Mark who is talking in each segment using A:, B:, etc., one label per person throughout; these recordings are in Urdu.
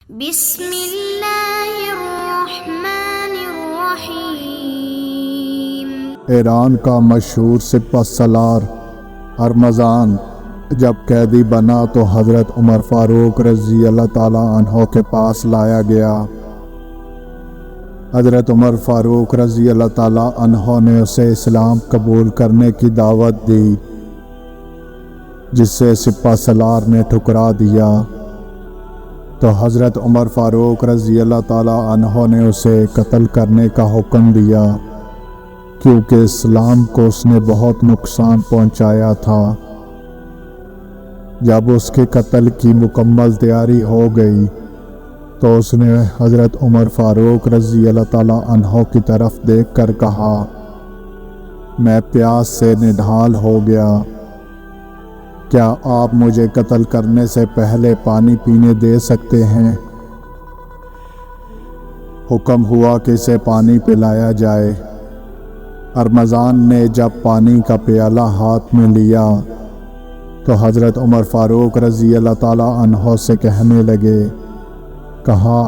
A: بسم اللہ الرحمن الرحیم۔
B: ایران کا مشہور سپہ سالار ہرمزان جب قیدی بنا تو حضرت عمر فاروق رضی اللہ تعالیٰ عنہ کے پاس لایا گیا۔ حضرت عمر فاروق رضی اللہ تعالیٰ عنہ نے اسے اسلام قبول کرنے کی دعوت دی، جس سے سپہ سالار نے ٹھکرا دیا، تو حضرت عمر فاروق رضی اللہ تعالیٰ عنہ نے اسے قتل کرنے کا حکم دیا، کیونکہ اسلام کو اس نے بہت نقصان پہنچایا تھا۔ جب اس کے قتل کی مکمل تیاری ہو گئی تو اس نے حضرت عمر فاروق رضی اللہ تعالیٰ عنہ کی طرف دیکھ کر کہا، میں پیاس سے نڈھال ہو گیا، کیا آپ مجھے قتل کرنے سے پہلے پانی پینے دے سکتے ہیں؟ حکم ہوا کہ اسے پانی پلایا جائے۔ ہرمزان نے جب پانی کا پیالہ ہاتھ میں لیا تو حضرت عمر فاروق رضی اللہ تعالیٰ عنہ سے کہنے لگے، کہا،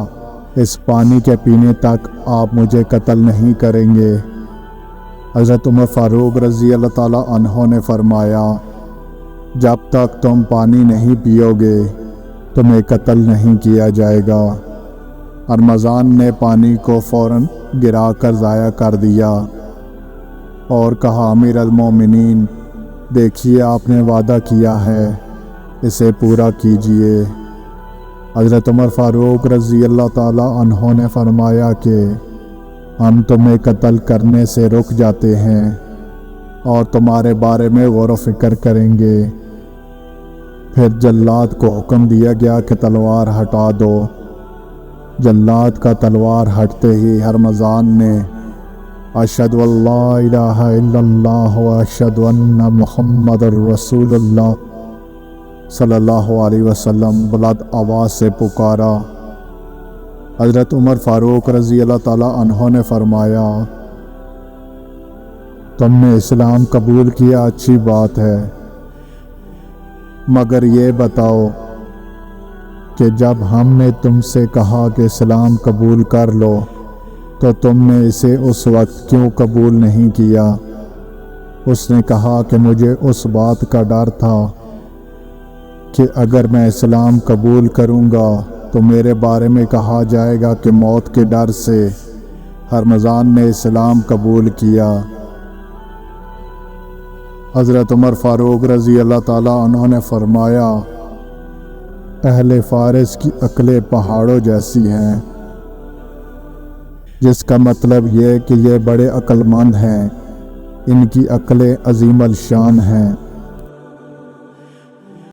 B: اس پانی کے پینے تک آپ مجھے قتل نہیں کریں گے؟ حضرت عمر فاروق رضی اللہ تعالیٰ عنہ نے فرمایا، جب تک تم پانی نہیں پیو گے تمہیں قتل نہیں کیا جائے گا۔ ہرمزان نے پانی کو فوراً گرا کر ضائع کر دیا اور کہا، امیر المومنین، دیکھیے آپ نے وعدہ کیا ہے، اسے پورا کیجیے۔ حضرت عمر فاروق رضی اللہ تعالیٰ عنہ نے فرمایا کہ ہم تمہیں قتل کرنے سے رک جاتے ہیں اور تمہارے بارے میں غور و فکر کریں گے۔ پھر جلاد کو حکم دیا گیا کہ تلوار ہٹا دو۔ جلاد کا تلوار ہٹتے ہی ہرمزان نے اشہد ان لا الہ الا اللہ و اشہد ان محمد رسول اللہ صلی اللہ علیہ وسلم بلند آواز سے پکارا۔ حضرت عمر فاروق رضی اللہ تعالیٰ عنہ نے فرمایا، تم نے اسلام قبول کیا، اچھی بات ہے، مگر یہ بتاؤ کہ جب ہم نے تم سے کہا کہ اسلام قبول کر لو تو تم نے اسے اس وقت کیوں قبول نہیں کیا؟ اس نے کہا کہ مجھے اس بات کا ڈر تھا کہ اگر میں اسلام قبول کروں گا تو میرے بارے میں کہا جائے گا کہ موت کے ڈر سے ہرمزان نے اسلام قبول کیا۔ حضرت عمر فاروق رضی اللہ تعالیٰ عنہ نے فرمایا، اہل فارس کی عقلیں پہاڑوں جیسی ہیں، جس کا مطلب یہ کہ یہ بڑے عقل مند ہیں، ان کی عقلیں عظیم الشان ہیں۔